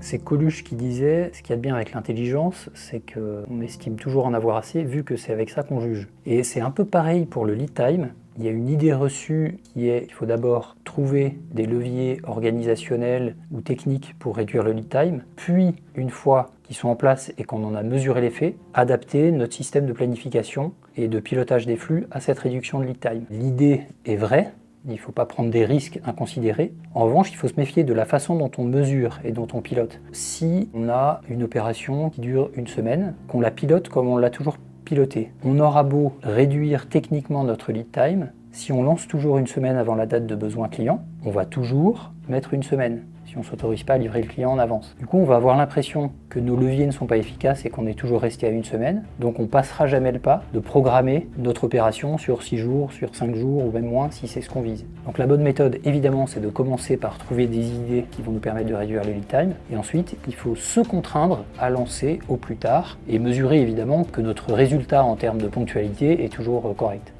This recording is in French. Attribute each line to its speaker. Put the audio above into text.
Speaker 1: C'est Coluche qui disait, ce qu'il y a de bien avec l'intelligence, c'est qu'on estime toujours en avoir assez, vu que c'est avec ça qu'on juge. Et c'est un peu pareil pour le lead time. Il y a une idée reçue qui est qu'il faut d'abord trouver des leviers organisationnels ou techniques pour réduire le lead time, puis, une fois qu'ils sont en place et qu'on en a mesuré l'effet, adapter notre système de planification et de pilotage des flux à cette réduction de lead time. L'idée est vraie. Il ne faut pas prendre des risques inconsidérés. En revanche, il faut se méfier de la façon dont on mesure et dont on pilote. Si on a une opération qui dure une semaine, qu'on la pilote comme on l'a toujours piloté, on aura beau réduire techniquement notre lead time, si on lance toujours une semaine avant la date de besoin client, on va toujours mettre une semaine, si on ne s'autorise pas à livrer le client en avance. Du coup, on va avoir l'impression que nos leviers ne sont pas efficaces et qu'on est toujours resté à une semaine. Donc on passera jamais le pas de programmer notre opération sur 6 jours, sur 5 jours ou même moins si c'est ce qu'on vise. Donc la bonne méthode, évidemment, c'est de commencer par trouver des idées qui vont nous permettre de réduire les lead time. Et ensuite, il faut se contraindre à lancer au plus tard et mesurer évidemment que notre résultat en termes de ponctualité est toujours correct.